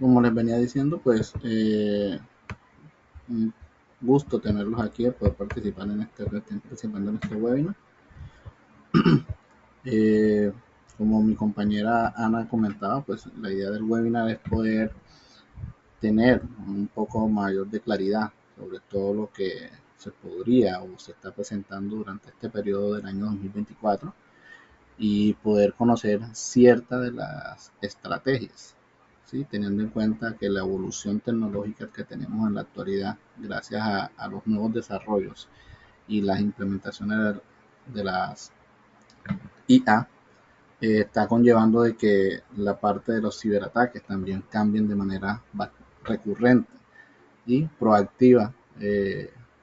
como les venía diciendo, pues un gusto tenerlos aquí, poder participar en participando en este webinar. Eh, como mi compañera Ana comentaba, pues la idea del webinar es poder tener un poco mayor de claridad sobre todo lo que se podría o se está presentando durante este periodo del año 2024 y poder conocer ciertas de las estrategias, ¿sí? Teniendo en cuenta que la evolución tecnológica que tenemos en la actualidad, gracias a los nuevos desarrollos y las implementaciones de las IA, está conllevando de que la parte de los ciberataques también cambien de manera recurrente y proactiva,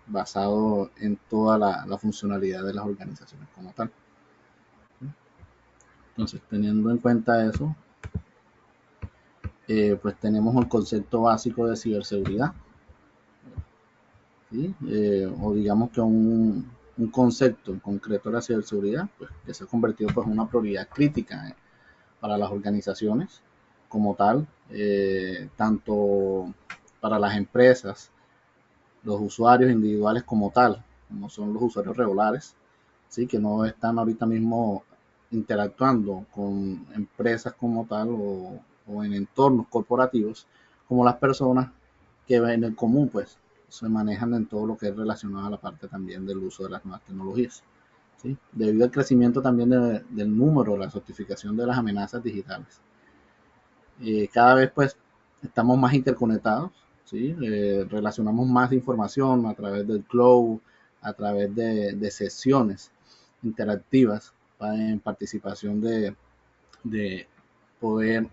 basado en toda la funcionalidad de las organizaciones como tal. Entonces, teniendo en cuenta eso, pues tenemos el concepto básico de ciberseguridad, ¿sí? O digamos que un concepto en concreto de la ciberseguridad, pues, que se ha convertido pues, en una prioridad crítica para las organizaciones como tal, tanto para las empresas, los usuarios individuales como tal, como son los usuarios regulares, ¿sí? Que no están ahorita mismo interactuando con empresas como tal o en entornos corporativos, como las personas que en el común pues se manejan en todo lo que es relacionado a la parte también del uso de las nuevas tecnologías, ¿sí? Debido al crecimiento también del número, la sofisticación de las amenazas digitales. Cada vez pues estamos más interconectados, ¿sí? Relacionamos más información a través del cloud, a través de sesiones interactivas en participación de poder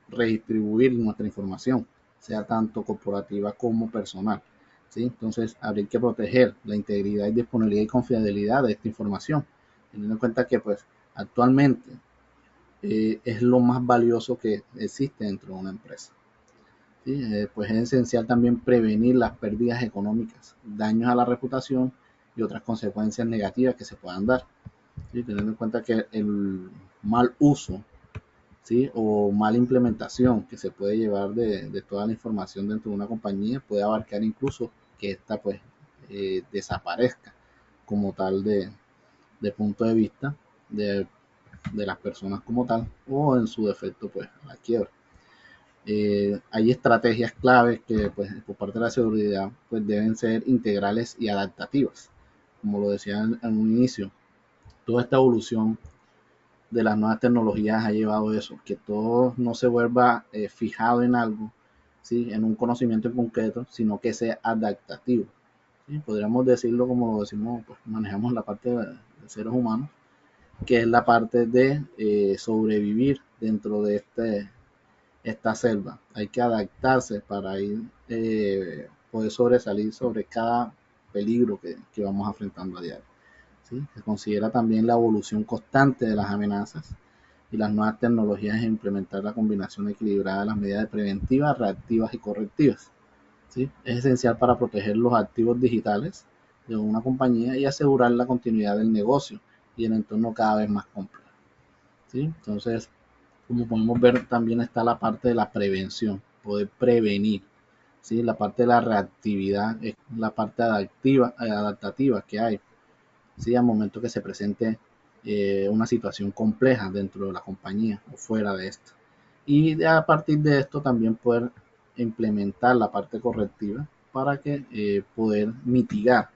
redistribuir nuestra información, sea tanto corporativa como personal, ¿sí? Entonces habría que proteger la integridad y disponibilidad y confiabilidad de esta información, teniendo en cuenta que pues actualmente es lo más valioso que existe dentro de una empresa. ¿Sí? Pues es esencial también prevenir las pérdidas económicas, daños a la reputación y otras consecuencias negativas que se puedan dar, ¿sí? Teniendo en cuenta que el mal uso, ¿sí? O mala implementación que se puede llevar de toda la información dentro de una compañía puede abarcar incluso que ésta pues desaparezca como tal de punto de vista de las personas como tal o en su defecto pues a la quiebra. Hay estrategias claves que pues, por parte de la seguridad pues, deben ser integrales y adaptativas. Como lo decía en un inicio, toda esta evolución de las nuevas tecnologías ha llevado a eso, que todo no se vuelva fijado en algo, ¿sí? En un conocimiento en concreto, sino que sea adaptativo. ¿Sí? Podríamos decirlo como lo decimos, pues manejamos la parte de seres humanos, que es la parte de sobrevivir dentro de esta selva. Hay que adaptarse para ir, poder sobresalir sobre cada peligro que vamos enfrentando a diario. ¿Sí? Se considera también la evolución constante de las amenazas y las nuevas tecnologías e implementar la combinación equilibrada de las medidas preventivas, reactivas y correctivas. ¿Sí? Es esencial para proteger los activos digitales de una compañía y asegurar la continuidad del negocio y el entorno cada vez más complejo. ¿Sí? Entonces, como podemos ver, también está la parte de la prevención, poder prevenir, ¿sí? La parte de la reactividad, es la parte adaptativa que hay, ¿sí? Al momento que se presente una situación compleja dentro de la compañía o fuera de esto. Y a partir de esto también poder implementar la parte correctiva para que poder mitigar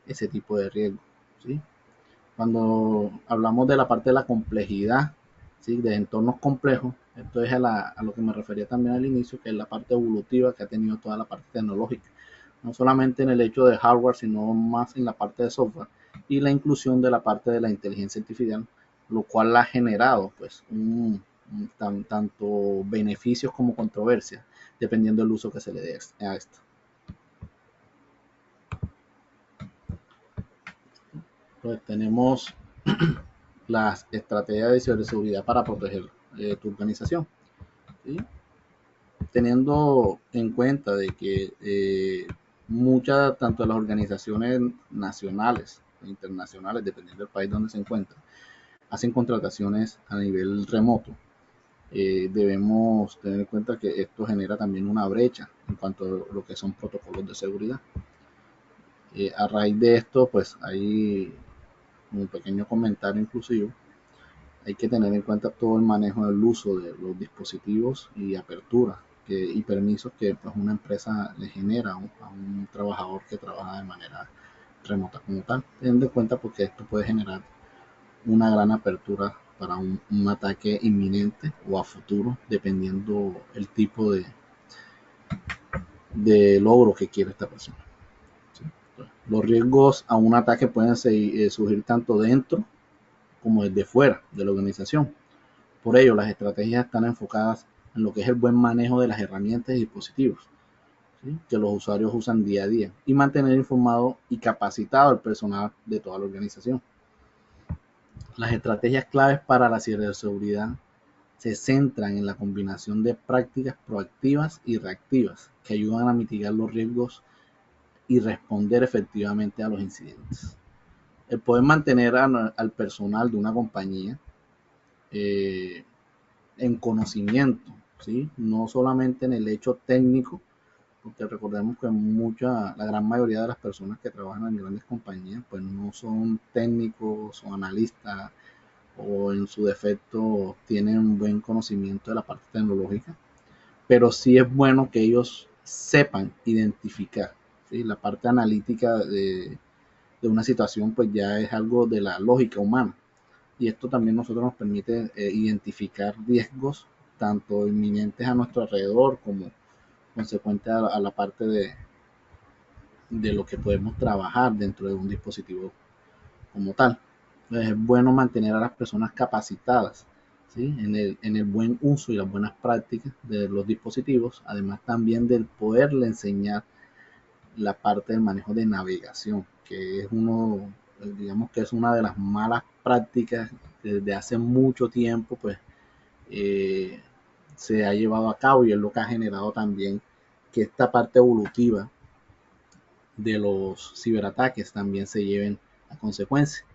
ese tipo de riesgo, ¿sí? Cuando hablamos de la parte de la complejidad, ¿sí? De entornos complejos, esto es a lo que me refería también al inicio, que es la parte evolutiva que ha tenido toda la parte tecnológica, no solamente en el hecho de hardware, sino más en la parte de software y la inclusión de la parte de la inteligencia artificial, lo cual ha generado pues tanto beneficios como controversias, dependiendo del uso que se le dé a esto. Pues tenemos las estrategias de ciberseguridad para proteger tu organización, ¿sí? Teniendo en cuenta de que muchas, tanto de las organizaciones nacionales e internacionales, dependiendo del país donde se encuentran, hacen contrataciones a nivel remoto. debemos tener en cuenta que esto genera también una brecha en cuanto a lo que son protocolos de seguridad. A raíz de esto, pues hay un pequeño comentario inclusivo. Hay que tener en cuenta todo el manejo del uso de los dispositivos y apertura y permisos que pues, una empresa le genera a un trabajador que trabaja de manera remota como tal. Teniendo en cuenta porque esto puede generar una gran apertura para un ataque inminente o a futuro, dependiendo el tipo de logro que quiere esta persona. ¿Sí? Los riesgos a un ataque pueden surgir tanto dentro como desde fuera de la organización. Por ello, las estrategias están enfocadas en lo que es el buen manejo de las herramientas y dispositivos, ¿sí?, que los usuarios usan día a día, y mantener informado y capacitado al personal de toda la organización. Las estrategias claves para la ciberseguridad se centran en la combinación de prácticas proactivas y reactivas que ayudan a mitigar los riesgos y responder efectivamente a los incidentes. El poder mantener al personal de una compañía eh, en conocimiento, ¿sí? No solamente en el hecho técnico, porque recordemos que la gran mayoría de las personas que trabajan en grandes compañías pues no son técnicos o analistas, o en su defecto tienen un buen conocimiento de la parte tecnológica, pero sí es bueno que ellos sepan identificar, ¿sí? La parte analítica de una situación pues ya es algo de la lógica humana, y esto también nosotros nos permite identificar riesgos tanto inminentes a nuestro alrededor como consecuente a la parte de lo que podemos trabajar dentro de un dispositivo como tal. Entonces es bueno mantener a las personas capacitadas, ¿sí?, en el buen uso y las buenas prácticas de los dispositivos, además también del poderle enseñar la parte del manejo de navegación, que es digamos que es una de las malas prácticas que desde hace mucho tiempo pues eh, se ha llevado a cabo, y es lo que ha generado también que esta parte evolutiva de los ciberataques también se lleven a consecuencia,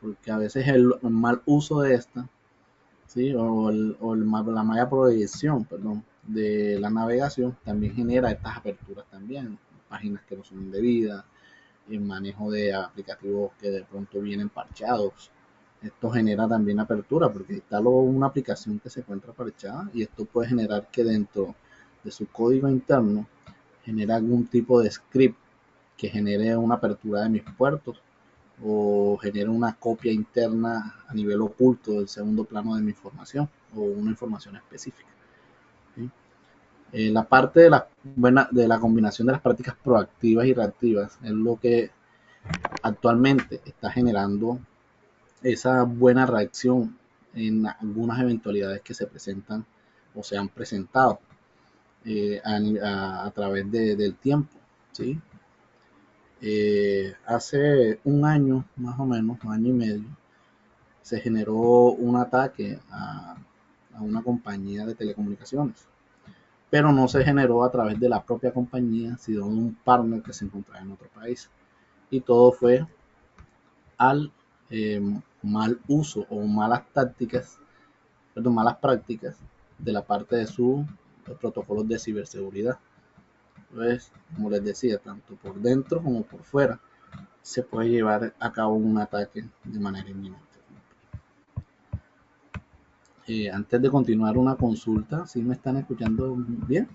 porque a veces el mal uso de esta, ¿sí?, la mala proyección, perdón, de la navegación también genera estas aperturas también, páginas que no son indebidas, el manejo de aplicativos que de pronto vienen parcheados. Esto genera también apertura porque instalo una aplicación que se encuentra parchada, y esto puede generar que dentro de su código interno genere algún tipo de script que genere una apertura de mis puertos, o genere una copia interna a nivel oculto del segundo plano de mi información o una información específica, ¿sí? La parte de la combinación de las prácticas proactivas y reactivas es lo que actualmente está generando esa buena reacción en algunas eventualidades que se presentan o se han presentado a través del tiempo, ¿sí? Hace un año, más o menos, un año y medio, se generó un ataque a una compañía de telecomunicaciones, pero no se generó a través de la propia compañía, sino de un partner que se encontraba en otro país. Y todo fue al mal uso o malas prácticas de la parte de sus protocolos de ciberseguridad. Entonces, como les decía, tanto por dentro como por fuera se puede llevar a cabo un ataque de manera inminente. Antes de continuar una consulta, ¿sí me están escuchando bien?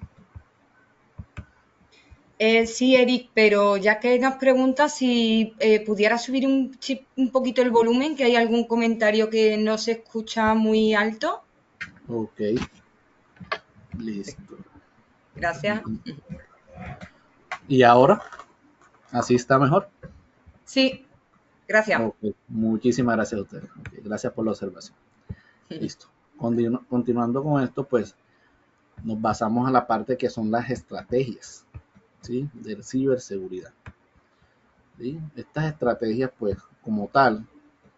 Sí, Eric, pero ya que nos preguntas si pudiera subir un poquito el volumen, que hay algún comentario que no se escucha muy alto. Ok, listo. Gracias. ¿Y ahora? ¿Así está mejor? Sí, gracias. Ok, muchísimas gracias a ustedes. Okay, gracias por la observación. Listo. Continuando con esto, pues nos basamos a la parte que son las estrategias, ¿sí?, de ciberseguridad, ¿sí? Estas estrategias, pues, como tal,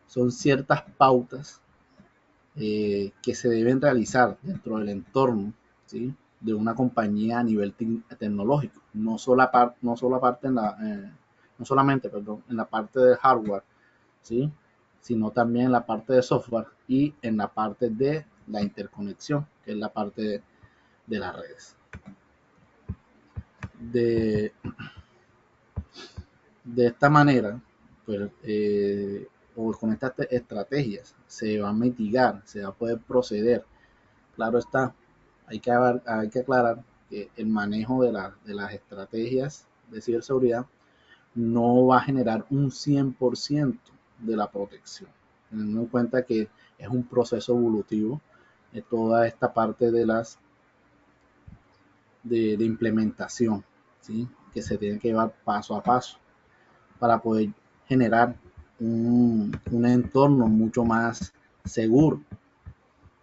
son ciertas pautas que se deben realizar dentro del entorno, ¿sí?, de una compañía a nivel tecnológico, no solamente, perdón, en la parte de hardware, ¿sí?, sino también en la parte de software y en la parte de la interconexión, que es la parte de las redes. De esta manera, pues, o con estas estrategias, se va a mitigar, se va a poder proceder. Claro está, hay que aclarar que el manejo de las estrategias de ciberseguridad no va a generar un 100% de la protección, teniendo en cuenta que es un proceso evolutivo de toda esta parte de implementación, ¿sí? Que se tiene que llevar paso a paso para poder generar un entorno mucho más seguro,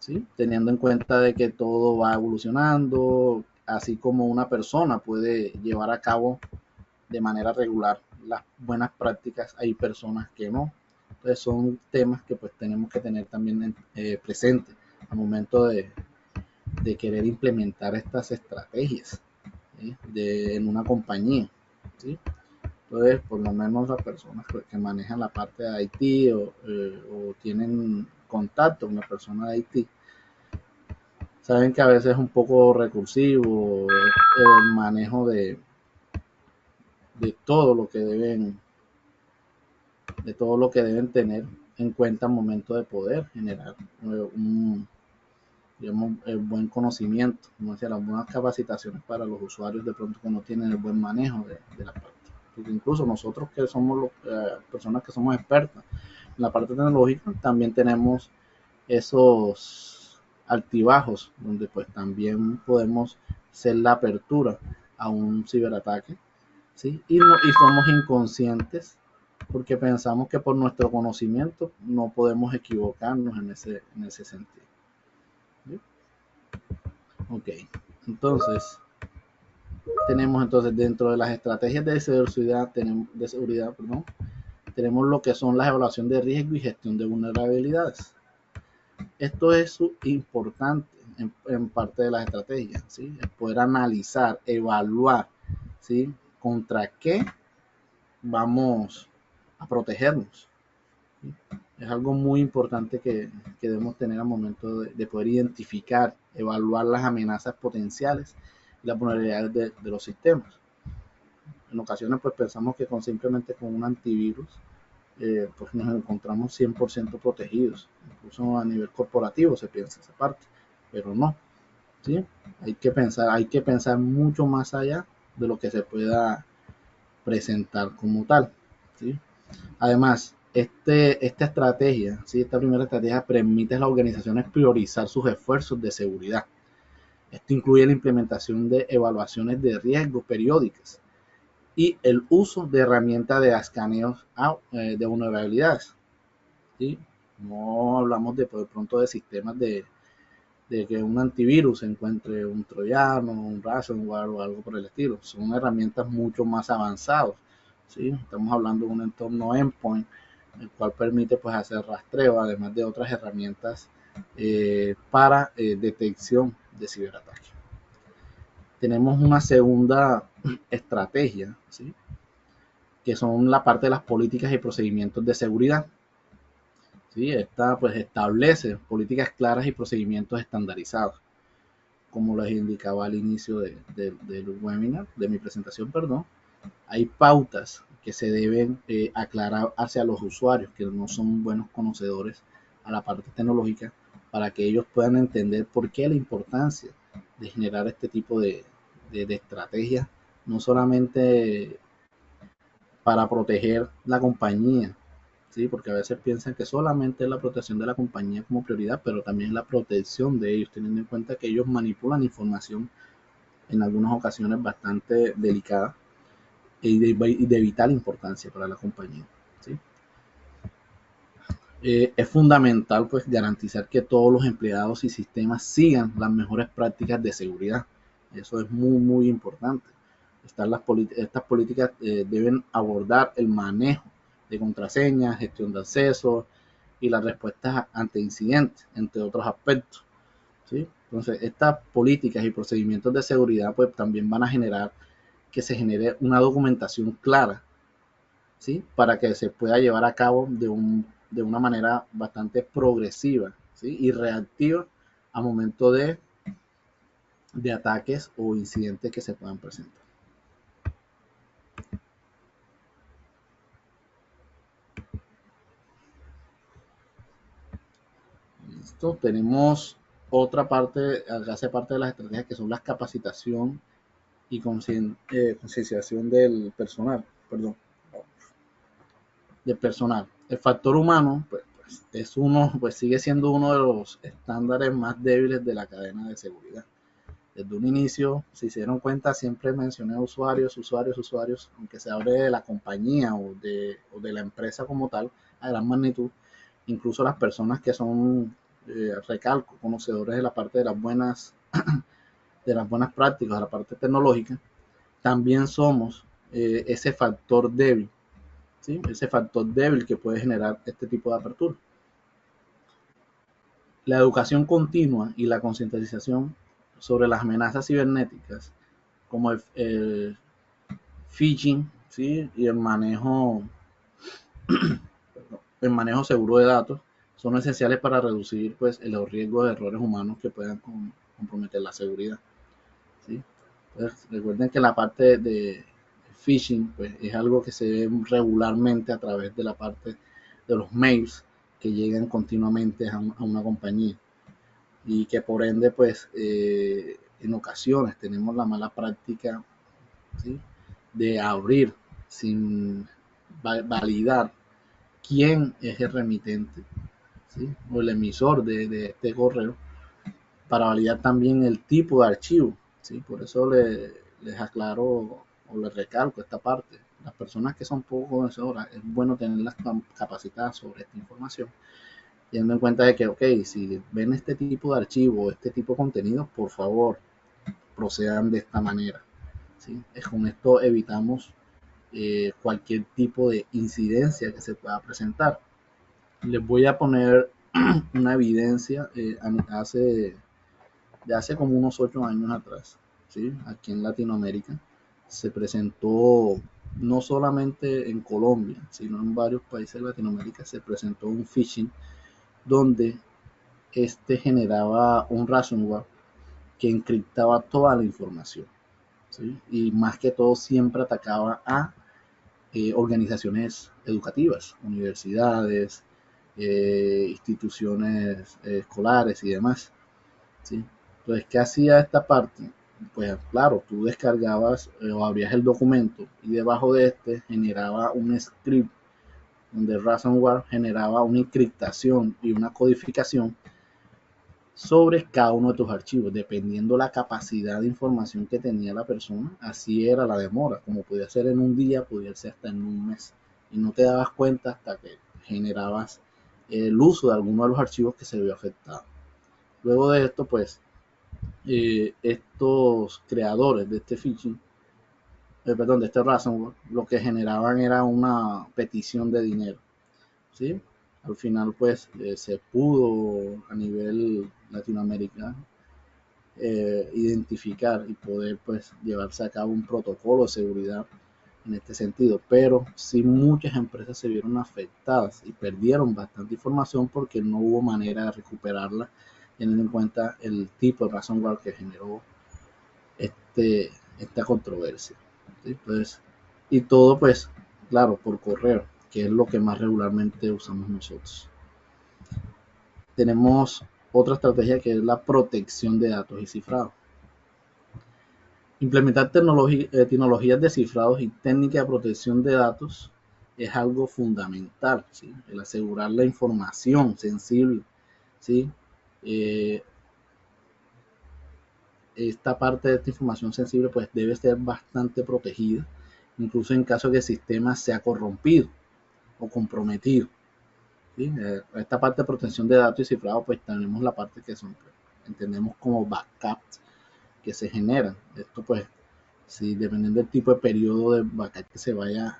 ¿sí? Teniendo en cuenta de que todo va evolucionando, así como una persona puede llevar a cabo de manera regular las buenas prácticas, hay personas que no. Entonces son temas que pues tenemos que tener también presente al momento de querer implementar estas estrategias, ¿sí? En una compañía, ¿sí? Entonces, por lo menos las personas que manejan la parte de IT o tienen contacto con la persona de IT, saben que a veces es un poco recursivo el manejo de todo lo que deben de todo lo que deben tener en cuenta al momento de poder generar un digamos, el buen conocimiento, como decía, las buenas capacitaciones para los usuarios de pronto que no tienen el buen manejo de la parte. Porque incluso nosotros que somos personas que somos expertas en la parte tecnológica, también tenemos esos altibajos donde pues también podemos ser la apertura a un ciberataque, ¿sí? Y somos inconscientes porque pensamos que por nuestro conocimiento no podemos equivocarnos en ese sentido. ¿Sí? Ok, entonces tenemos entonces dentro de las estrategias de seguridad, perdón, tenemos lo que son las evaluaciones de riesgo y gestión de vulnerabilidades. Esto es importante en parte de las estrategias, ¿sí? Es poder analizar, evaluar, ¿sí? Contra qué vamos a protegernos. ¿Sí? Es algo muy importante que debemos tener al momento de poder identificar, evaluar las amenazas potenciales y las vulnerabilidades de los sistemas. En ocasiones pues pensamos que simplemente con un antivirus pues nos encontramos 100% protegidos. Incluso a nivel corporativo se piensa esa parte, pero no. ¿Sí? Hay que pensar mucho más allá de lo que se pueda presentar como tal. ¿Sí? Además, esta estrategia, ¿sí? Esta primera estrategia permite a las organizaciones priorizar sus esfuerzos de seguridad. Esto incluye la implementación de evaluaciones de riesgos periódicas y el uso de herramientas de escaneos de vulnerabilidades. ¿Sí? No hablamos de pronto de sistemas de que un antivirus encuentre un troyano, un ransomware o algo por el estilo. Son herramientas mucho más avanzadas. ¿Sí? Estamos hablando de un entorno endpoint, el cual permite pues hacer rastreo, además de otras herramientas para detección de ciberataques. Tenemos una segunda estrategia, ¿sí? Que son la parte de las políticas y procedimientos de seguridad. ¿Sí? Esta pues establece políticas claras y procedimientos estandarizados. Como les indicaba al inicio del webinar, de mi presentación, perdón, hay pautas que se deben aclarar hacia los usuarios que no son buenos conocedores a la parte tecnológica para que ellos puedan entender por qué la importancia de generar este tipo de estrategias, no solamente para proteger la compañía, ¿sí? Porque a veces piensan que solamente es la protección de la compañía como prioridad, pero también la protección de ellos, teniendo en cuenta que ellos manipulan información en algunas ocasiones bastante delicada y de vital importancia para la compañía, ¿sí? Es fundamental pues garantizar que todos los empleados y sistemas sigan las mejores prácticas de seguridad. Eso es muy importante. Estas políticas deben abordar el manejo de contraseñas, gestión de accesos y las respuestas ante incidentes, entre otros aspectos, ¿sí? Entonces, estas políticas y procedimientos de seguridad pues también van a generar que se genere una documentación clara, ¿sí? Para que se pueda llevar a cabo de una manera bastante progresiva, ¿sí? Y reactiva al momento de de ataques o incidentes que se puedan presentar. Listo. Tenemos otra parte, hace parte de las estrategias que son las capacitación y concienciación del personal, perdón, del personal. El factor humano, pues, es uno, pues sigue siendo uno de los estándares más débiles de la cadena de seguridad. Desde un inicio, si se dieron cuenta, siempre mencioné usuarios, usuarios, usuarios, aunque se hable de la compañía o de la empresa como tal, a gran magnitud, incluso las personas que son, recalco, conocedores de la parte de las buenas prácticas, de la parte tecnológica, también somos ese factor débil, ¿sí? Ese factor débil que puede generar este tipo de apertura. La educación continua y la concientización sobre las amenazas cibernéticas, como el phishing, ¿sí? Y el manejo seguro de datos, son esenciales para reducir pues, los riesgos de errores humanos que puedan comprometer la seguridad, ¿sí? Entonces, recuerden que la parte de phishing pues, es algo que se ve regularmente a través de la parte de los mails que llegan continuamente a una compañía y que por ende pues en ocasiones tenemos la mala práctica, ¿sí? De abrir sin validar quién es el remitente, ¿sí? O el emisor de este correo, para validar también el tipo de archivo, ¿sí? Por eso les aclaro o les recalco esta parte. Las personas que son poco conocedoras, es bueno tenerlas capacitadas sobre esta información, teniendo en cuenta de que, ok, si ven este tipo de archivo, este tipo de contenido, por favor, procedan de esta manera, ¿sí? Con esto evitamos cualquier tipo de incidencia que se pueda presentar. Les voy a poner una evidencia de hace como unos 8 años atrás, ¿sí? Aquí en Latinoamérica se presentó, no solamente en Colombia, sino en varios países de Latinoamérica, se presentó un phishing donde este generaba un ransomware que encriptaba toda la información, ¿sí? Y más que todo siempre atacaba a organizaciones educativas, universidades, instituciones escolares y demás, ¿sí? Entonces, ¿qué hacía esta parte? Pues claro, tú descargabas o abrías el documento y debajo de este generaba un script donde ransomware generaba una encriptación y una codificación sobre cada uno de tus archivos, dependiendo la capacidad de información que tenía la persona, así era la demora, como podía ser en un día, podía ser hasta en un mes, y no te dabas cuenta hasta que generabas el uso de alguno de los archivos que se vio afectado. Luego de esto, pues, estos creadores de este phishing, perdón, de este ransomware, lo que generaban era una petición de dinero, ¿sí? Al final, pues, se pudo a nivel latinoamericano identificar y poder pues llevarse a cabo un protocolo de seguridad en este sentido, pero sí muchas empresas se vieron afectadas y perdieron bastante información porque no hubo manera de recuperarla, teniendo en cuenta el tipo de ransomware que generó esta controversia, ¿sí? Entonces, y todo pues claro por correo, que es lo que más regularmente usamos nosotros. Tenemos otra estrategia que es la protección de datos y cifrado. Implementar tecnologías de cifrados y técnicas de protección de datos es algo fundamental, ¿sí? El asegurar la información sensible, ¿sí? Eh, esta parte de esta información sensible pues debe ser bastante protegida, incluso en caso de que el sistema sea corrompido o comprometido, ¿sí? Esta parte de protección de datos y cifrado pues tenemos la parte que son, entendemos como backups que se generan. Esto pues si dependiendo del tipo de periodo de backup que se vaya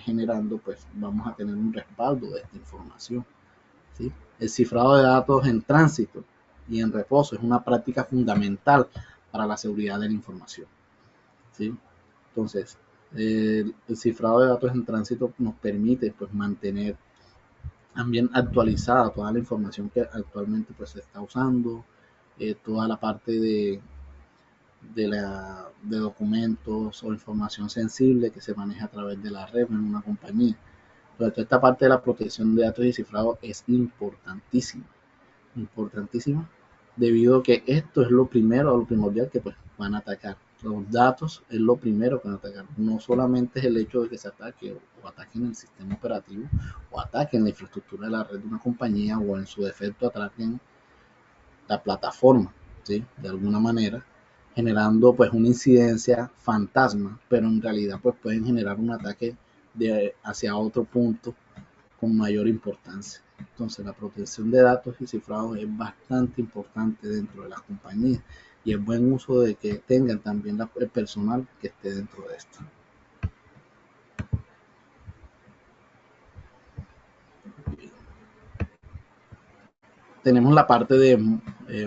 generando, pues vamos a tener un respaldo de esta información, ¿sí? El cifrado de datos en tránsito y en reposo es una práctica fundamental para la seguridad de la información, ¿sí? Entonces, el cifrado de datos en tránsito nos permite pues mantener también actualizada toda la información que actualmente pues se está usando, toda la parte de documentos o información sensible que se maneja a través de la red en una compañía. Pero toda esta parte de la protección de datos y cifrado es importantísima, importantísima, debido a que esto es lo primero, lo primordial que pues van a atacar. Los datos es lo primero que van a atacar. No solamente es el hecho de que se ataque o ataquen el sistema operativo o ataquen la infraestructura de la red de una compañía o en su defecto ataquen la plataforma, ¿sí? De alguna manera, generando pues una incidencia fantasma, pero en realidad pues pueden generar un ataque hacia otro punto con mayor importancia. Entonces la protección de datos y cifrados es bastante importante dentro de las compañías y el buen uso de que tengan también el personal que esté dentro de esto. Tenemos la parte de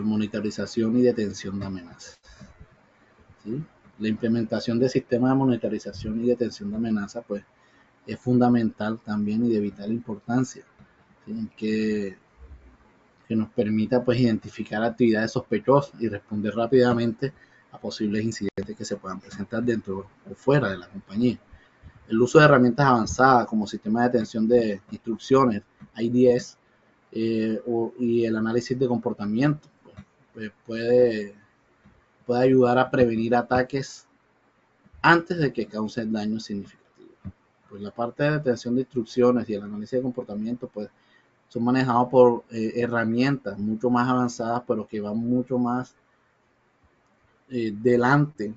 monitorización y detención de amenazas. ¿Sí? La implementación de sistemas de monitorización y detención de amenazas pues es fundamental también y de vital importancia, ¿sí? que nos permita pues identificar actividades sospechosas y responder rápidamente a posibles incidentes que se puedan presentar dentro o fuera de la compañía. El uso de herramientas avanzadas como sistemas de atención de instrucciones, IDS, y el análisis de comportamiento pues puede ayudar a prevenir ataques antes de que causen daños significativos. Pues la parte de detención de instrucciones y el análisis de comportamiento pues son manejados por herramientas mucho más avanzadas, pero que van mucho más delante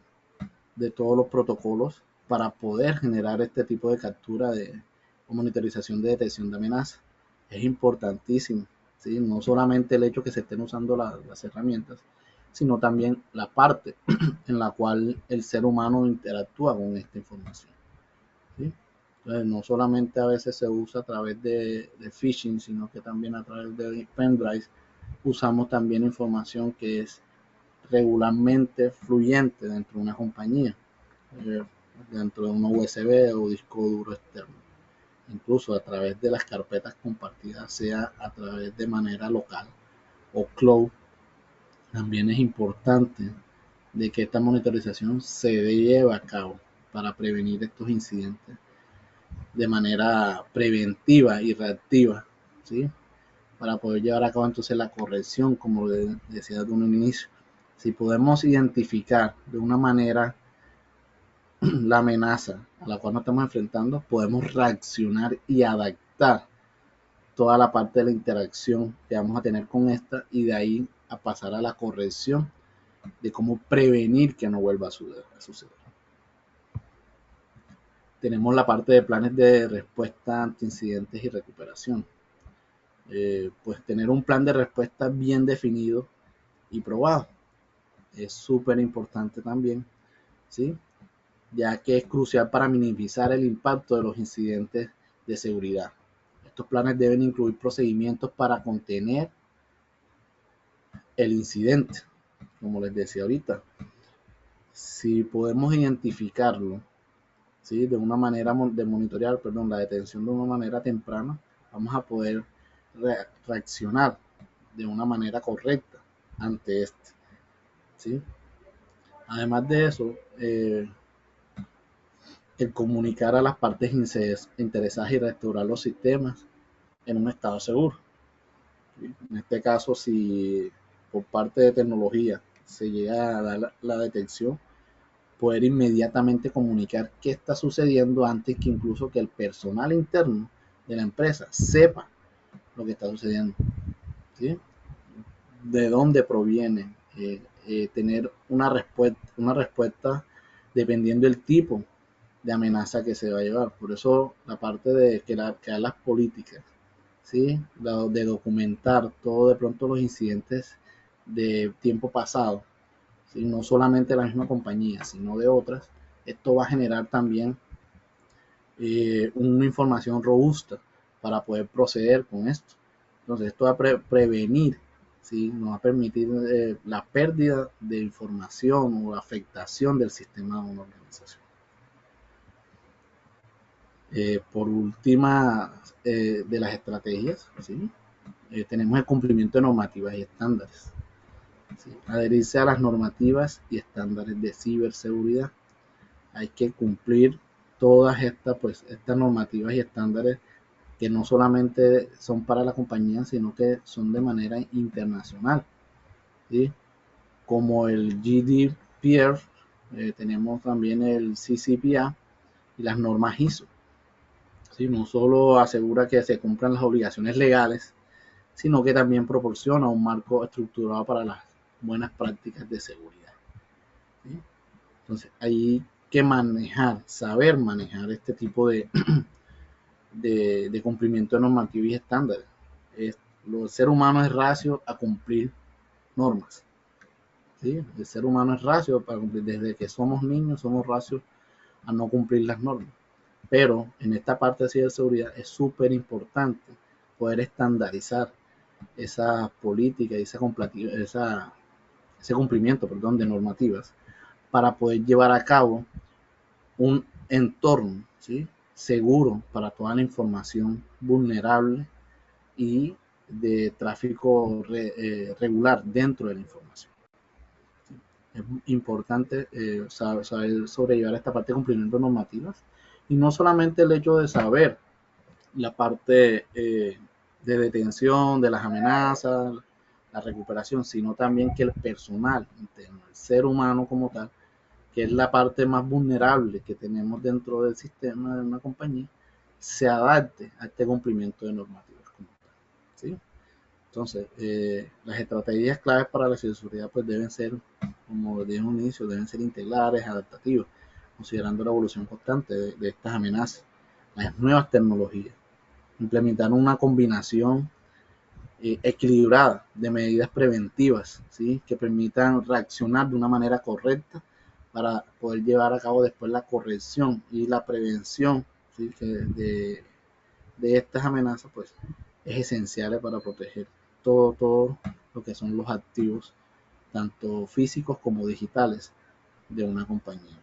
de todos los protocolos para poder generar este tipo de captura de o monitorización de detección de amenazas. Es importantísimo, ¿sí? No solamente el hecho que se estén usando las herramientas, sino también la parte en la cual el ser humano interactúa con esta información, ¿sí? Entonces, no solamente a veces se usa a través de phishing, sino que también a través de pendrives usamos también información que es regularmente fluyente dentro de una compañía, eh, dentro de una USB o disco duro externo, incluso a través de las carpetas compartidas, sea a través de manera local o cloud. También es importante de que esta monitorización se lleve a cabo para prevenir estos incidentes de manera preventiva y reactiva, ¿sí? Para poder llevar a cabo entonces la corrección, como decía desde un inicio. Si podemos identificar de una manera la amenaza a la cual nos estamos enfrentando, podemos reaccionar y adaptar toda la parte de la interacción que vamos a tener con esta y de ahí a pasar a la corrección de cómo prevenir que no vuelva a suceder. Tenemos la parte de planes de respuesta ante incidentes y recuperación. Pues tener un plan de respuesta bien definido y probado es súper importante también, ¿sí? Ya que es crucial para minimizar el impacto de los incidentes de seguridad. Estos planes deben incluir procedimientos para contener el incidente, como les decía ahorita. Si podemos identificarlo, ¿sí? De una manera de monitorear, perdón, la detención de una manera temprana, vamos a poder reaccionar de una manera correcta ante este, ¿sí? Además de eso, el comunicar a las partes interesadas y restaurar los sistemas en un estado seguro. En este caso, si por parte de tecnología se llega a dar la detección, poder inmediatamente comunicar qué está sucediendo antes que incluso que el personal interno de la empresa sepa lo que está sucediendo, ¿sí? De dónde proviene, tener una respuesta dependiendo del tipo de amenaza que se va a llevar. Por eso la parte de crear las políticas, ¿sí? De documentar todo de pronto los incidentes de tiempo pasado, ¿sí? No solamente de la misma compañía, sino de otras. Esto va a generar también una información robusta para poder proceder con esto. Entonces esto va a prevenir, ¿sí? Nos va a permitir la pérdida de información o la afectación del sistema de una organización. Por última de las estrategias, ¿sí? Tenemos el cumplimiento de normativas y estándares. ¿sí? Adherirse a las normativas y estándares de ciberseguridad. Hay que cumplir todas estas normativas y estándares que no solamente son para la compañía, sino que son de manera internacional, ¿sí? Como el GDPR, tenemos también el CCPA y las normas ISO. ¿Sí? No solo asegura que se cumplan las obligaciones legales, sino que también proporciona un marco estructurado para las buenas prácticas de seguridad. ¿Sí? Entonces, hay que saber manejar este tipo de cumplimiento de normativas y estándares. El ser humano es reacio a cumplir normas. ¿Sí? El ser humano es reacio para cumplir. Desde que somos niños somos reacios a no cumplir las normas. Pero en esta parte de ciberseguridad es súper importante poder estandarizar esa política y ese cumplimiento, de normativas para poder llevar a cabo un entorno, ¿sí? Seguro para toda la información vulnerable y de tráfico regular dentro de la información. Es importante saber sobrellevar esta parte de cumplimiento de normativas y no solamente el hecho de saber la parte de detención, de las amenazas, la recuperación, sino también que el personal interno, el ser humano como tal, que es la parte más vulnerable que tenemos dentro del sistema de una compañía, se adapte a este cumplimiento de normativas como tal, ¿sí? Entonces, las estrategias claves para la ciberseguridad pues deben ser, como dije en un inicio, deben ser integrales, adaptativas, considerando la evolución constante de estas amenazas, las nuevas tecnologías, implementar una combinación equilibrada de medidas preventivas, ¿sí? Que permitan reaccionar de una manera correcta para poder llevar a cabo después la corrección y la prevención, ¿sí? de estas amenazas, pues es esencial para proteger todo lo que son los activos, tanto físicos como digitales, de una compañía.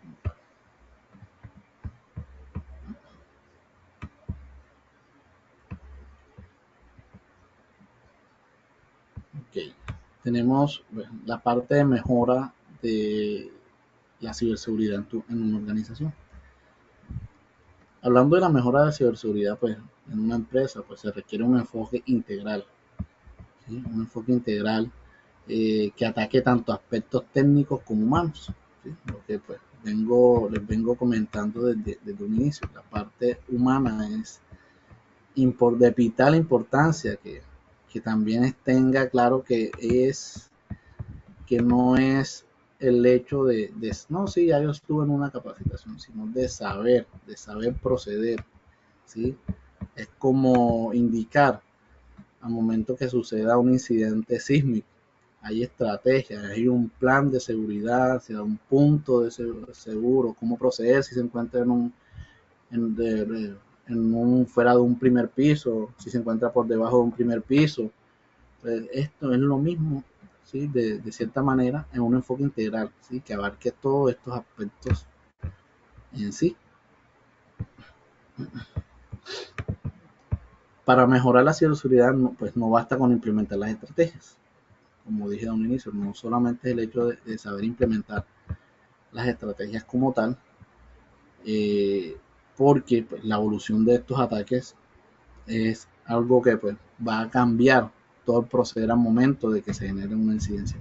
Okay. Tenemos la parte de mejora de la ciberseguridad en una organización. Hablando de la mejora de ciberseguridad, pues en una empresa, pues se requiere un enfoque integral, ¿sí? Un enfoque integral que ataque tanto aspectos técnicos como humanos, ¿sí? Lo que pues les vengo comentando desde un inicio. La parte humana es de vital importancia que también tenga claro que no es el hecho no, sí, ya yo estuve en una capacitación, sino de saber proceder, ¿sí? Es como indicar al momento que suceda un incidente sísmico. Hay estrategias, hay un plan de seguridad, se da un punto de seguro, cómo proceder si se encuentra fuera de un primer piso, si se encuentra por debajo de un primer piso. Pues esto es lo mismo, ¿sí? De cierta manera, en un enfoque integral, ¿sí? Que abarque todos estos aspectos en sí. Para mejorar la ciberseguridad, pues no basta con implementar las estrategias. Como dije a un inicio, no solamente es el hecho de saber implementar las estrategias como tal, eh, porque pues, la evolución de estos ataques es algo que pues, va a cambiar todo el proceder al momento de que se genere una incidencia.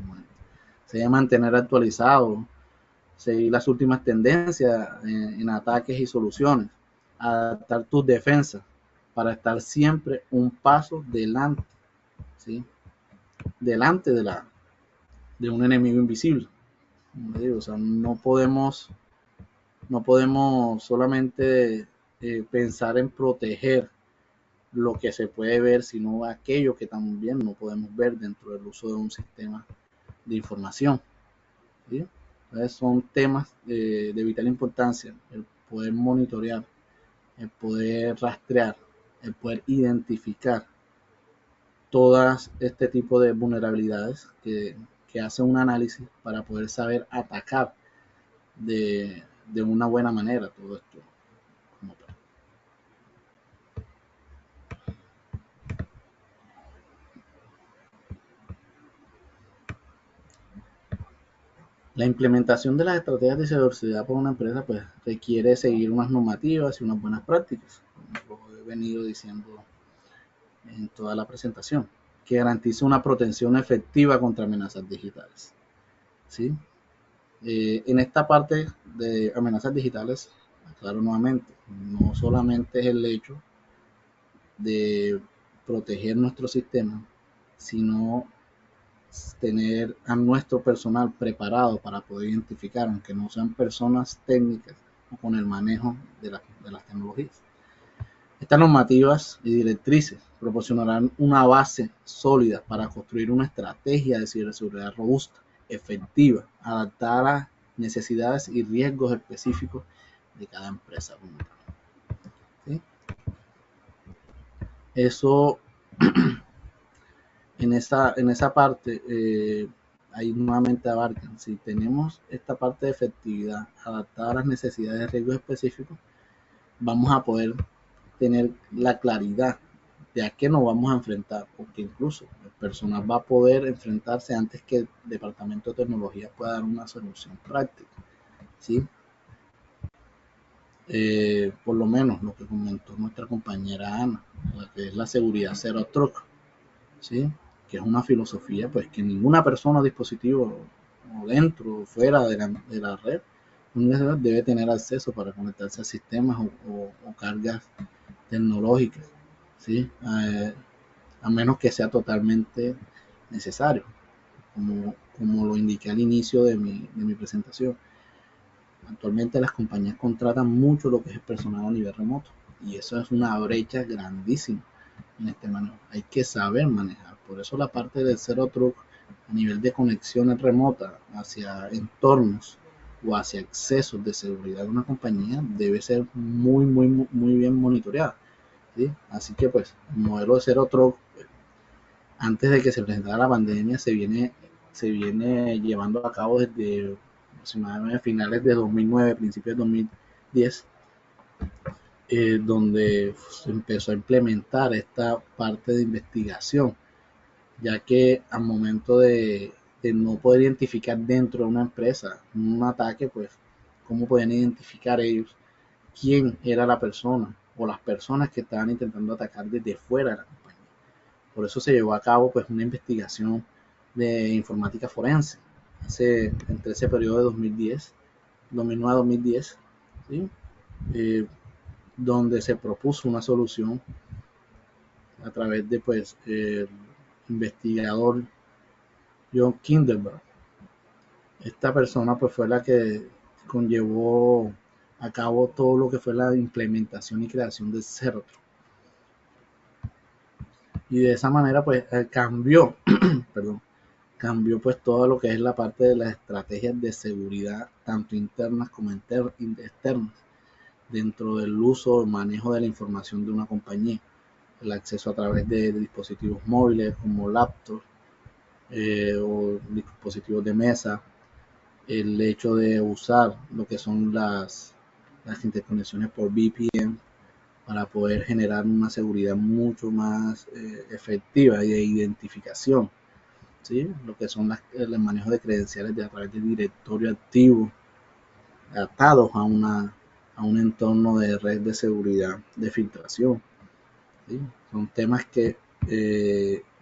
Se debe mantener actualizado, seguir las últimas tendencias en ataques y soluciones, adaptar tus defensas para estar siempre un paso delante, ¿sí? Delante de un enemigo invisible. O sea, no podemos solamente pensar en proteger lo que se puede ver, sino aquello que también no podemos ver dentro del uso de un sistema de información, ¿sí? Entonces son temas de vital importancia, el poder monitorear, el poder rastrear, el poder identificar todas este tipo de vulnerabilidades que hace un análisis para poder saber atacar de una buena manera todo esto. Como tal. La implementación de las estrategias de ciberseguridad por una empresa pues requiere seguir unas normativas y unas buenas prácticas, como lo he venido diciendo en toda la presentación, que garantice una protección efectiva contra amenazas digitales. ¿Sí? En esta parte de amenazas digitales, aclaro nuevamente, no solamente es el hecho de proteger nuestro sistema, sino tener a nuestro personal preparado para poder identificar, aunque no sean personas técnicas o con el manejo de las tecnologías. Estas normativas y directrices proporcionarán una base sólida para construir una estrategia de ciberseguridad robusta, efectiva, adaptada a las necesidades y riesgos específicos de cada empresa. ¿Sí? Eso en esa parte ahí nuevamente abarcan. Si tenemos esta parte de efectividad adaptada a las necesidades de riesgos específicos, vamos a poder tener la claridad de a qué nos vamos a enfrentar, porque incluso el personal va a poder enfrentarse antes que el departamento de tecnología pueda dar una solución práctica. ¿Sí? Por lo menos lo que comentó nuestra compañera Ana, que es la seguridad Zero Trust, ¿sí? Que es una filosofía pues que ninguna persona o dispositivo o dentro o fuera de la red debe tener acceso para conectarse a sistemas o cargas tecnológicas, ¿sí? A menos que sea totalmente necesario, como lo indiqué al inicio de mi presentación. Actualmente las compañías contratan mucho lo que es el personal a nivel remoto y eso es una brecha grandísima en este manejo. Hay que saber manejar. Por eso la parte del Zero Trust a nivel de conexiones remotas hacia entornos o hacia accesos de seguridad de una compañía debe ser muy bien monitoreada. ¿Sí? Así que pues el modelo de Zero Trust antes de que se presentara la pandemia se viene llevando a cabo desde aproximadamente finales de 2009, principios de 2010, donde se empezó a implementar esta parte de investigación, ya que al momento de no poder identificar dentro de una empresa un ataque, pues, ¿cómo pueden identificar ellos quién era la persona o las personas que estaban intentando atacar desde fuera de la compañía? Por eso se llevó a cabo pues una investigación de informática forense entre ese periodo de 2010, 2009 a 2010, ¿sí? eh, donde se propuso una solución a través de pues el investigador John Kinderberg. Esta persona pues fue la que conllevó a cabo todo lo que fue la implementación y creación del Zero Trust. Y de esa manera pues cambió, perdón, cambió pues todo lo que es la parte de las estrategias de seguridad, tanto internas como externas, dentro del uso o manejo de la información de una compañía, el acceso a través de dispositivos móviles como laptops o dispositivos de mesa, el hecho de usar lo que son las interconexiones por VPN para poder generar una seguridad mucho más efectiva y de identificación. ¿Sí? Lo que son el manejo de credenciales a través del directorio activo atados a un entorno de red de seguridad de filtración. ¿Sí? Son temas que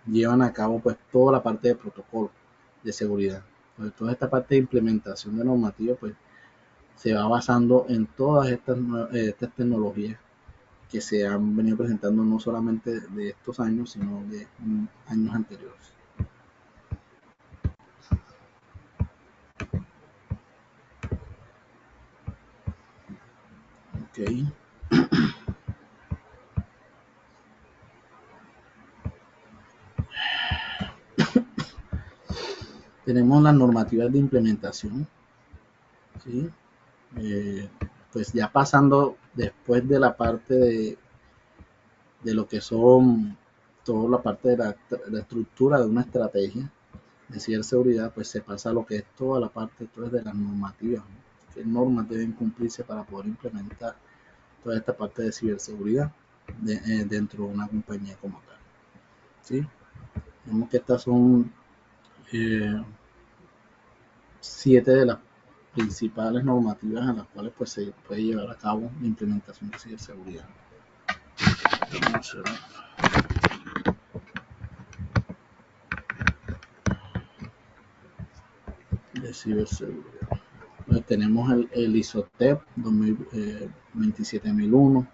llevan a cabo pues toda la parte de protocolo de seguridad. Pues, toda esta parte de implementación de normativa pues se va basando en todas estas tecnologías que se han venido presentando no solamente de estos años, sino de años anteriores. Okay. Tenemos las normativas de implementación, ¿sí? Pues ya pasando después de la parte de lo que son toda la parte de la estructura de una estrategia de ciberseguridad, pues se pasa a lo que es toda la parte entonces, de las normativas, ¿no? ¿Qué normas deben cumplirse para poder implementar toda esta parte de ciberseguridad dentro de una compañía como tal? ¿Sí? Vemos que estas son 7 de las principales normativas a las cuales pues se puede llevar a cabo la implementación de ciberseguridad. De ciberseguridad. Pues tenemos el ISOTEP 27001,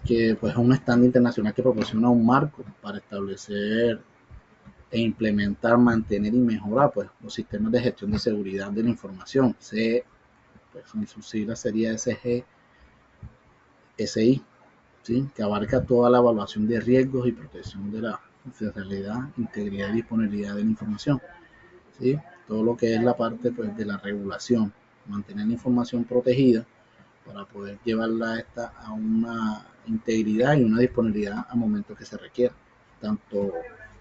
que pues es un estándar internacional que proporciona un marco para establecer e implementar, mantener y mejorar pues los sistemas de gestión de seguridad de la información. Pues en sus siglas sería SGSI, ¿sí? Que abarca toda la evaluación de riesgos y protección de la confidencialidad, integridad y disponibilidad de la información, ¿sí? Todo lo que es la parte pues, de la regulación, mantener la información protegida para poder llevarla a una integridad y una disponibilidad al momento que se requiera, tanto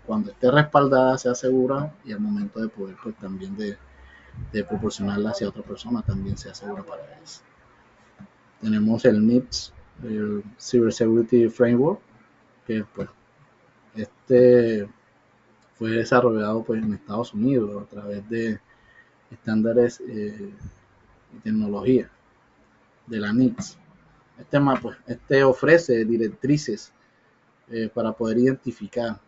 cuando esté respaldada sea segura y al momento de poder pues también de proporcionarla hacia otra persona también sea segura para eso. Tenemos el NIST, el Cyber Security Framework, que pues este fue desarrollado pues en Estados Unidos a través de estándares y tecnología de la NIST. Este ofrece directrices para poder identificar,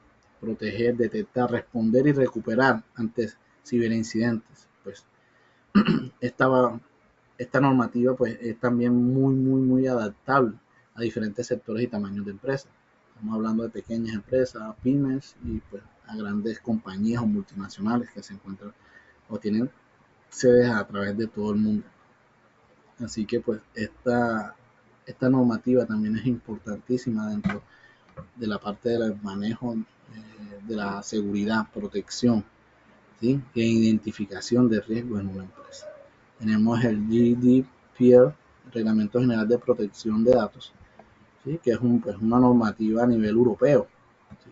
proteger, detectar, responder y recuperar ante ciberincidentes. Pues esta normativa pues es también muy adaptable a diferentes sectores y tamaños de empresas. Estamos hablando de pequeñas empresas, pymes y pues a grandes compañías o multinacionales que se encuentran o tienen sedes a través de todo el mundo. Así que pues esta normativa también es importantísima dentro de la parte del manejo de la seguridad, protección, ¿sí? E identificación de riesgos en una empresa. Tenemos el GDPR, Reglamento General de Protección de Datos, ¿sí? Que es una normativa a nivel europeo. ¿Sí?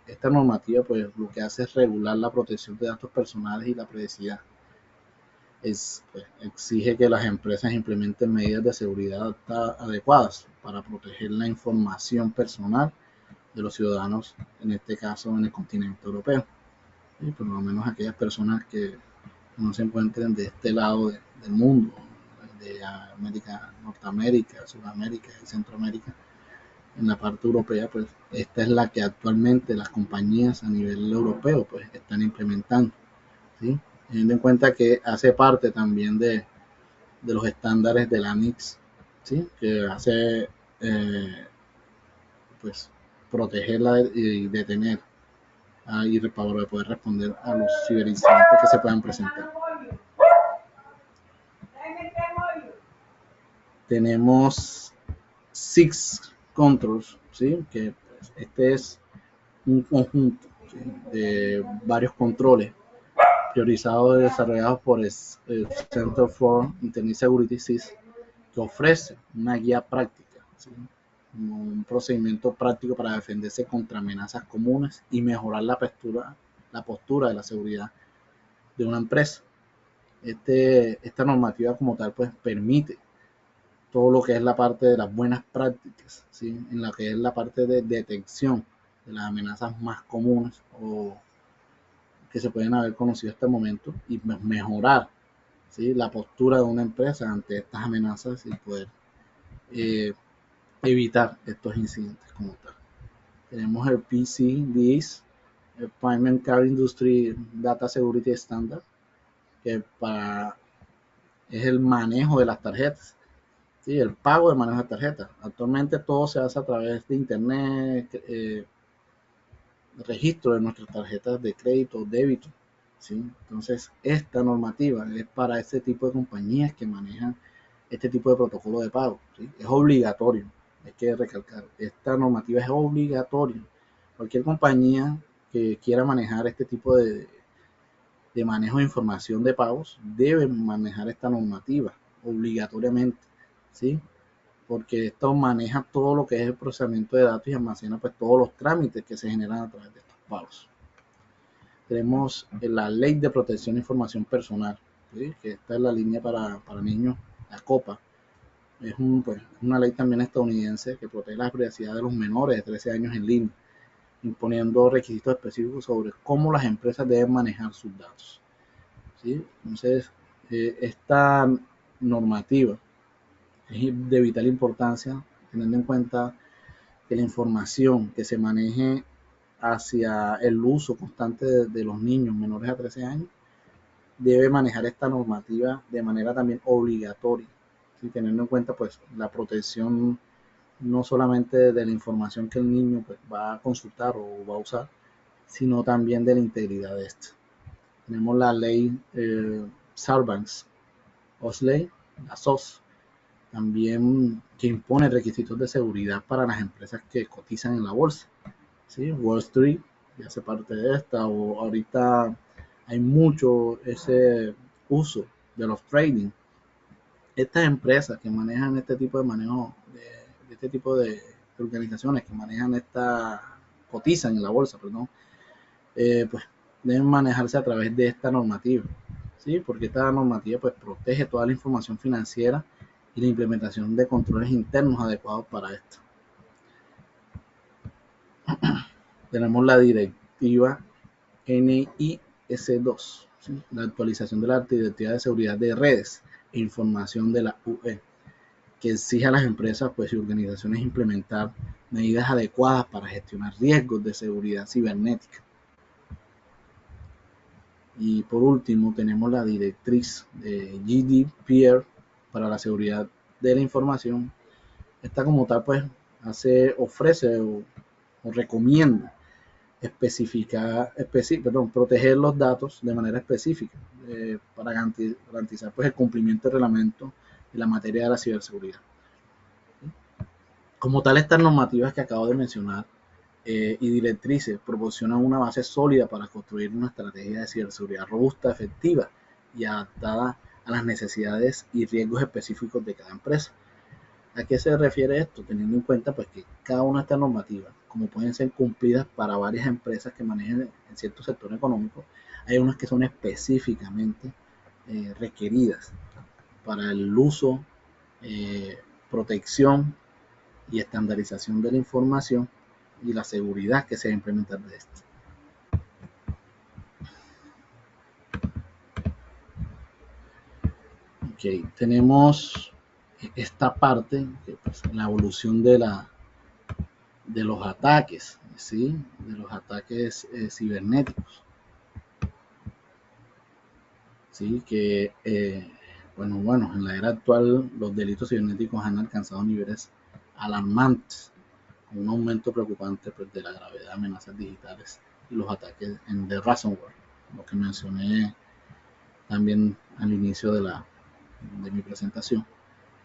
Esta normativa pues, lo que hace es regular la protección de datos personales y la privacidad. Pues, exige que las empresas implementen medidas de seguridad adecuadas para proteger la información personal de los ciudadanos, en este caso en el continente europeo. Y por lo menos aquellas personas que no se encuentren de este lado del mundo, de América, Norteamérica, Sudamérica y Centroamérica, en la parte europea, pues esta es la que actualmente las compañías a nivel europeo pues están implementando, ¿sí? Teniendo en cuenta que hace parte también de los estándares de la NIST, ¿sí? Que hace pues protegerla y detener y para poder responder a los ciberincidentes que se puedan presentar. Tenemos Six Controls, ¿sí? Que pues, este es un conjunto, ¿sí? De varios controles priorizados y desarrollados por el Center for Internet Security (CIS), que ofrece una guía práctica, ¿sí? Un procedimiento práctico para defenderse contra amenazas comunes y mejorar la postura de la seguridad de una empresa. Esta normativa como tal pues permite todo lo que es la parte de las buenas prácticas, ¿sí? En la que es la parte de detección de las amenazas más comunes o que se pueden haber conocido hasta el momento y mejorar, ¿sí? La postura de una empresa ante estas amenazas y poder eh, evitar estos incidentes como tal. Tenemos el PCDS, el Payment Card Industry Data Security Standard, que es el manejo de las tarjetas. Sí, el pago de manejo de tarjetas. Actualmente todo se hace a través de internet, registro de nuestras tarjetas de crédito, débito. ¿Sí? Entonces, esta normativa es para este tipo de compañías que manejan este tipo de protocolo de pago. ¿Sí? Es obligatorio, hay que recalcar, esta normativa es obligatoria. Cualquier compañía que quiera manejar este tipo de manejo de información de pagos debe manejar esta normativa obligatoriamente. ¿Sí? Porque esto maneja todo lo que es el procesamiento de datos y almacena pues todos los trámites que se generan a través de estos pagos. Tenemos la Ley de Protección de Información Personal, ¿sí? Que esta es la línea para niños, la COPA. Es una ley también estadounidense que protege la privacidad de los menores de 13 años en línea, imponiendo requisitos específicos sobre cómo las empresas deben manejar sus datos. ¿sí? Entonces, esta normativa es de vital importancia, teniendo en cuenta que la información que se maneje hacia el uso constante de los niños menores a 13 años debe manejar esta normativa de manera también obligatoria, ¿sí? Teniendo en cuenta pues la protección no solamente de la información que el niño pues, va a consultar o va a usar, sino también de la integridad de esta. Tenemos la ley Sarbanes-Oxley, la SOX, también que impone requisitos de seguridad para las empresas que cotizan en la bolsa. ¿Sí? Wall Street ya hace parte de esta, o ahorita hay mucho ese uso de los trading. Estas empresas que manejan este tipo de manejo, de este tipo de organizaciones que manejan cotizan en la bolsa, perdón, pues deben manejarse a través de esta normativa, ¿sí? Porque esta normativa pues protege toda la información financiera y la implementación de controles internos adecuados para esto. Tenemos la directiva NIS2, ¿sí? La actualización de la Directiva de Seguridad de Redes e Información de la UE, que exige a las empresas pues, y organizaciones implementar medidas adecuadas para gestionar riesgos de seguridad cibernética. Y por último tenemos la directriz de GDPR para la seguridad de la información. Esta como tal pues ofrece o recomienda proteger los datos de manera específica para garantizar pues, el cumplimiento del reglamento de la materia de la ciberseguridad. Como tal, estas normativas que acabo de mencionar y directrices proporcionan una base sólida para construir una estrategia de ciberseguridad robusta, efectiva y adaptada a las necesidades y riesgos específicos de cada empresa. ¿A qué se refiere esto? Teniendo en cuenta pues, que cada una de estas normativas, como pueden ser cumplidas para varias empresas que manejen en cierto sector económico, hay unas que son específicamente requeridas para el uso, protección y estandarización de la información y la seguridad que se va a implementar de esto. Okay, tenemos esta parte, que, pues, la evolución de los ataques, ¿sí? De los ataques cibernéticos, ¿sí? Que, bueno, en la era actual los delitos cibernéticos han alcanzado niveles alarmantes, con un aumento preocupante pues, de la gravedad de amenazas digitales y los ataques de ransomware, lo que mencioné también al inicio de mi presentación,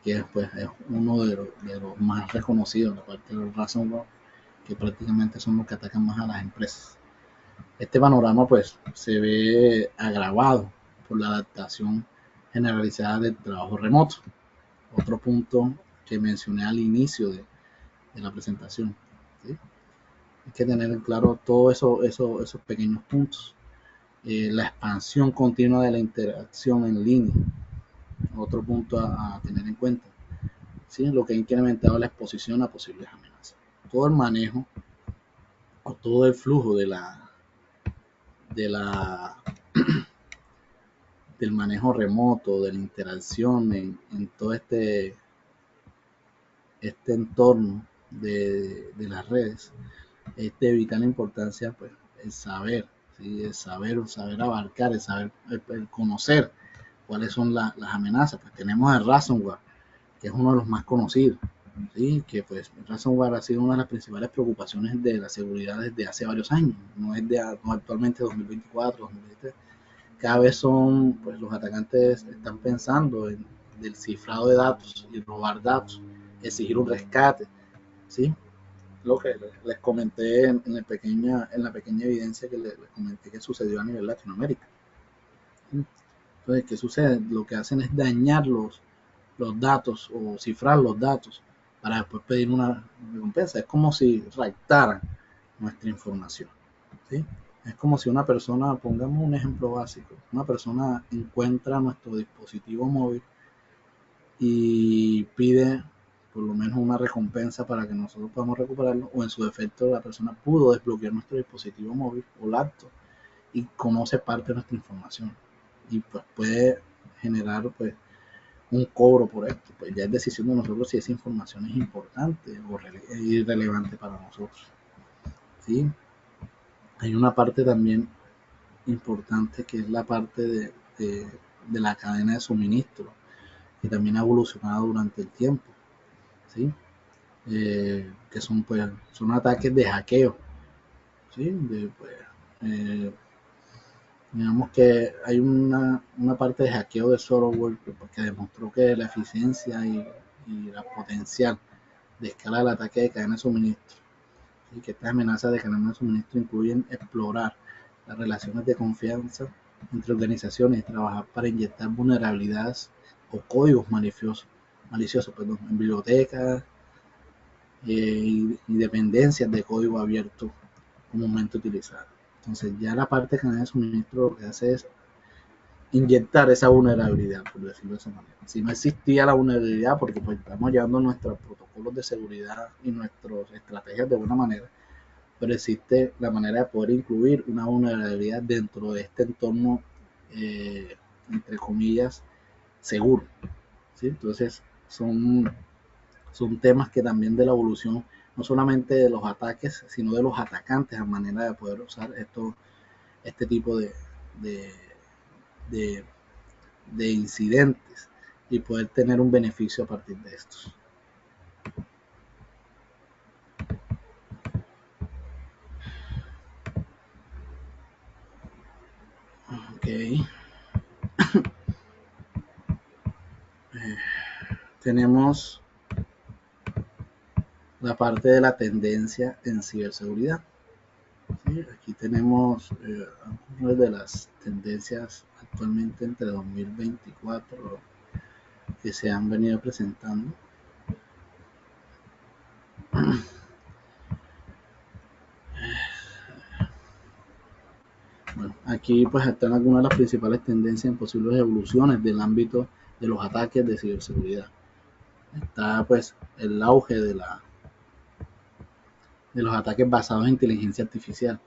que pues, es uno de los más reconocidos, la parte del ransomware, que prácticamente son los que atacan más a las empresas. Este panorama pues se ve agravado por la adaptación generalizada del trabajo remoto. Otro punto que mencioné al inicio de la presentación, ¿sí? Hay que tener en claro todos esos pequeños puntos. La expansión continua de la interacción en línea, otro punto a tener en cuenta, ¿sí? Lo que ha incrementado la exposición a posibles amenazas. Todo el manejo o todo el flujo de la del manejo remoto, de la interacción en todo este entorno de las redes, es de vital importancia pues, el saber, ¿sí? El saber abarcar, el conocer cuáles son las amenazas. Pues tenemos el ransomware, que es uno de los más conocidos, ¿sí? Que pues el ransomware ha sido una de las principales preocupaciones de la seguridad desde hace varios años, no es no actualmente 2024, 2023. Cada vez son, pues los atacantes están pensando en el cifrado de datos y robar datos, exigir un rescate, ¿sí? Lo que les comenté en la pequeña evidencia que les comenté que sucedió a nivel Latinoamérica. Entonces, ¿qué sucede? Lo que hacen es dañar los datos o cifrar los datos para después pedir una recompensa. Es como si raptaran nuestra información, ¿sí? Es como si una persona, pongamos un ejemplo básico, una persona encuentra nuestro dispositivo móvil y pide por lo menos una recompensa para que nosotros podamos recuperarlo, o en su defecto la persona pudo desbloquear nuestro dispositivo móvil o laptop y conoce parte de nuestra información. y pues puede generar pues un cobro por esto. Pues ya es decisión de nosotros si esa información es importante o irrelevante para nosotros. ¿Sí? Hay una parte también importante que es la parte de la cadena de suministro, que también ha evolucionado durante el tiempo. ¿Sí? Que son, pues, son ataques de hackeo. ¿Sí? Pues, eh, digamos que hay una parte de hackeo de software que demostró que la eficiencia y la potencial de escala del ataque de cadena de suministro, y que estas amenazas de cadena de suministro incluyen explorar las relaciones de confianza entre organizaciones y trabajar para inyectar vulnerabilidades o códigos maliciosos en bibliotecas y dependencias de código abierto comúnmente utilizadas. Entonces ya la parte de cadena de suministro lo que hace es inyectar esa vulnerabilidad, por decirlo de esa manera. Si no existía la vulnerabilidad, porque pues estamos llevando nuestros protocolos de seguridad y nuestras estrategias de buena manera, pero existe la manera de poder incluir una vulnerabilidad dentro de este entorno, entre comillas, seguro. ¿Sí? Entonces, son temas que también de la evolución, no solamente de los ataques, sino de los atacantes, a manera de poder usar este tipo de, de, de incidentes y poder tener un beneficio a partir de estos. Ok. Tenemos la parte de la tendencia en ciberseguridad. ¿Sí? Aquí tenemos algunas de las tendencias actualmente entre 2024 que se han venido presentando. Bueno, aquí pues están algunas de las principales tendencias en posibles evoluciones del ámbito de los ataques de ciberseguridad. Está pues el auge de los ataques basados en inteligencia artificial,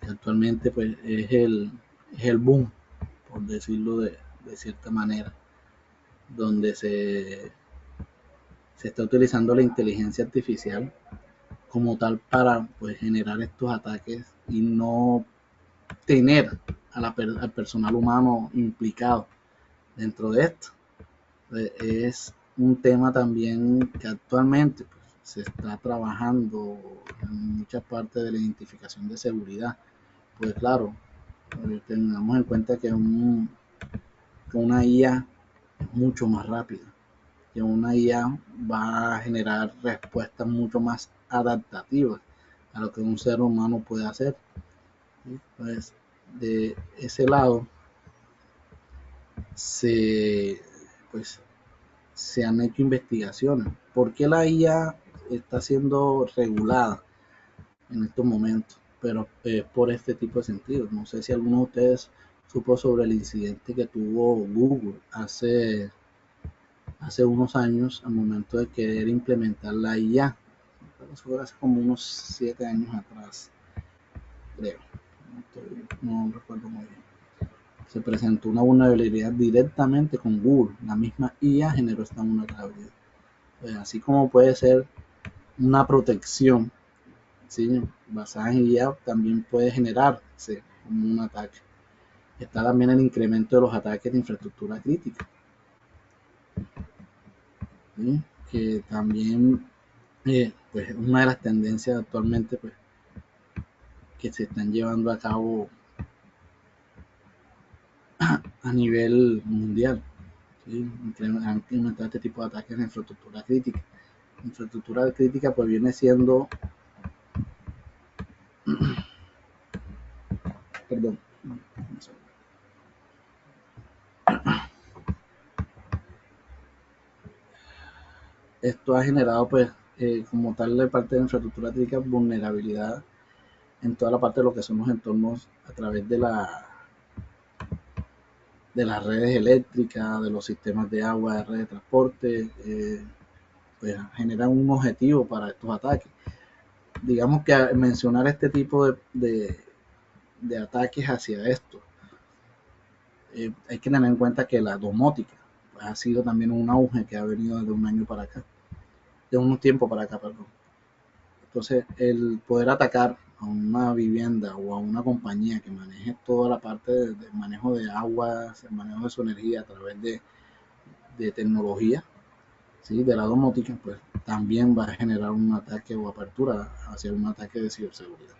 que actualmente pues es el boom, por decirlo de cierta manera, donde se está utilizando la inteligencia artificial como tal para pues generar estos ataques y no tener al personal humano implicado dentro de esto. Es un tema también que actualmente pues, se está trabajando en muchas partes de la identificación de seguridad. Pues claro, tengamos en cuenta que una IA es mucho más rápida, que una IA va a generar respuestas mucho más adaptativas a lo que un ser humano puede hacer. ¿Sí? Pues de ese lado se, pues, se han hecho investigaciones. ¿Por qué la IA está siendo regulada en estos momentos? Pero por este tipo de sentidos. No sé si alguno de ustedes supo sobre el incidente que tuvo Google hace unos años al momento de querer implementar la IA. Eso fue hace como unos 7 años atrás, creo. No recuerdo muy bien. Se presentó una vulnerabilidad directamente con Google. La misma IA generó esta vulnerabilidad. Pues así como puede ser una protección, ¿sí?, basada en IA, también puede generarse como un ataque. Está también el incremento de los ataques de infraestructura crítica, ¿sí?, que también pues una de las tendencias actualmente pues, que se están llevando a cabo a nivel mundial. ¿Sí? Han implementado este tipo de ataques en infraestructura crítica. Infraestructura crítica pues viene siendo perdón, esto ha generado pues como tal de parte de infraestructura crítica vulnerabilidad en toda la parte de lo que son los entornos a través de las redes eléctricas, de los sistemas de agua, de redes de transporte, pues generan un objetivo para estos ataques. Digamos que mencionar este tipo de ataques hacia esto hay que tener en cuenta que la domótica pues, ha sido también un auge que ha venido de un año para acá, de un tiempo para acá, perdón. Entonces, el poder atacar a una vivienda o a una compañía que maneje toda la parte de manejo de aguas, el manejo de su energía a través de tecnología, ¿sí? De la domótica, pues también va a generar un ataque o apertura hacia un ataque de ciberseguridad.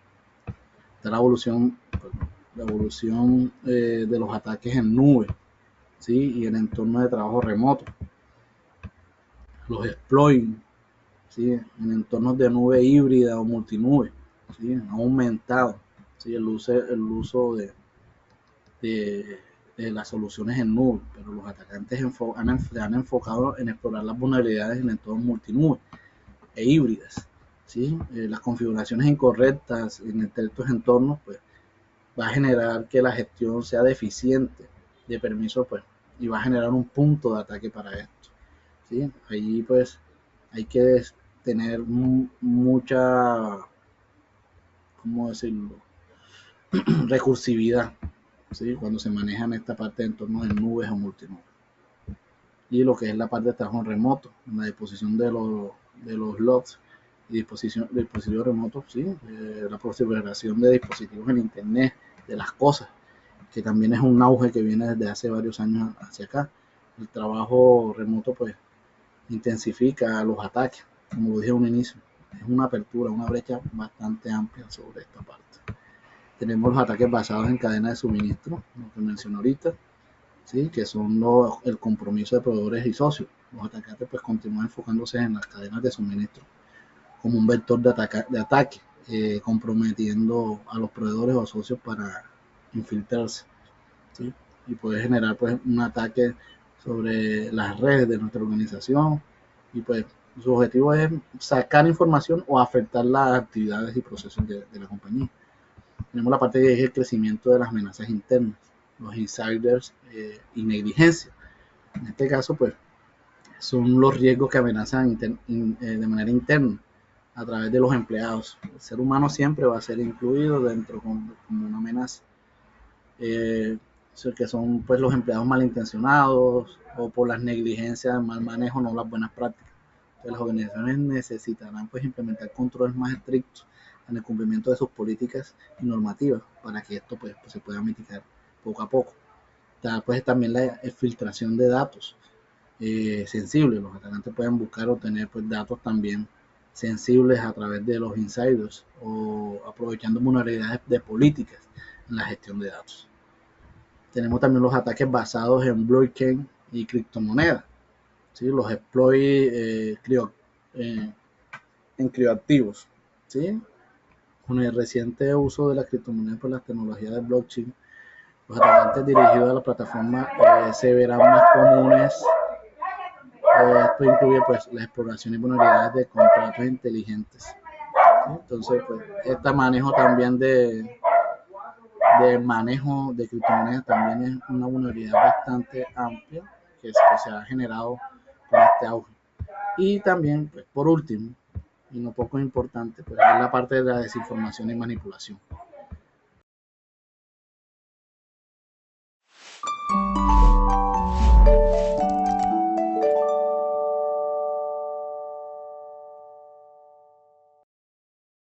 Está la evolución de los ataques en nube, ¿sí? Y en entornos de trabajo remoto, los exploits, ¿sí? En entornos de nube híbrida o multinube, ¿sí? Ha aumentado, ¿sí? El uso de, de las soluciones en nube, pero los atacantes han enfocado en explorar las vulnerabilidades en entornos multinube e híbridas, ¿sí? Las configuraciones incorrectas en estos entornos, pues, va a generar que la gestión sea deficiente de permisos, pues, y va a generar un punto de ataque para esto, ¿sí? Ahí, pues, hay que tener mucha, ¿cómo decirlo? Recursividad, ¿sí? Cuando se manejan esta parte de entornos en nubes o multinubes. Y lo que es la parte de trabajo en remoto, la disposición de los logs y dispositivos remotos, ¿sí? La proliferación de dispositivos en Internet, de las cosas, que también es un auge que viene desde hace varios años hacia acá. El trabajo remoto pues intensifica los ataques, como lo dije en un inicio. Es una apertura, una brecha bastante amplia sobre esta parte. Tenemos los ataques basados en cadena de suministro, lo que mencioné ahorita, ¿sí? Que son el compromiso de proveedores y socios. Los atacantes pues continúan enfocándose en las cadenas de suministro como un vector de ataque, comprometiendo a los proveedores o socios para infiltrarse, ¿sí? Y poder generar pues un ataque sobre las redes de nuestra organización y pues su objetivo es sacar información o afectar las actividades y procesos de la compañía. Tenemos la parte de el crecimiento de las amenazas internas, los insiders y negligencia. En este caso, pues, son los riesgos que amenazan de manera interna a través de los empleados. El ser humano siempre va a ser incluido dentro como una amenaza. Que son pues los empleados malintencionados o por las negligencias, mal manejo, no las buenas prácticas. Entonces, las organizaciones necesitarán pues implementar controles más estrictos en el cumplimiento de sus políticas y normativas para que esto pues se pueda mitigar poco a poco. Pues también la filtración de datos sensibles. Los atacantes pueden buscar obtener pues datos también sensibles a través de los insiders o aprovechando vulnerabilidades de políticas en la gestión de datos. Tenemos también los ataques basados en blockchain y criptomonedas, ¿sí? Los exploits en criptoactivos, ¿sí? Con el reciente uso de la criptomoneda por las tecnologías de blockchain, los atacantes dirigidos a la plataforma se verán más comunes. Esto incluye pues la exploración y vulnerabilidades de contratos inteligentes, ¿sí? Entonces, pues, este manejo también de manejo de criptomonedas también es una vulnerabilidad bastante amplia que se ha generado con este auge. Y también, pues, por último, y no poco importante, pues, es la parte de la desinformación y manipulación.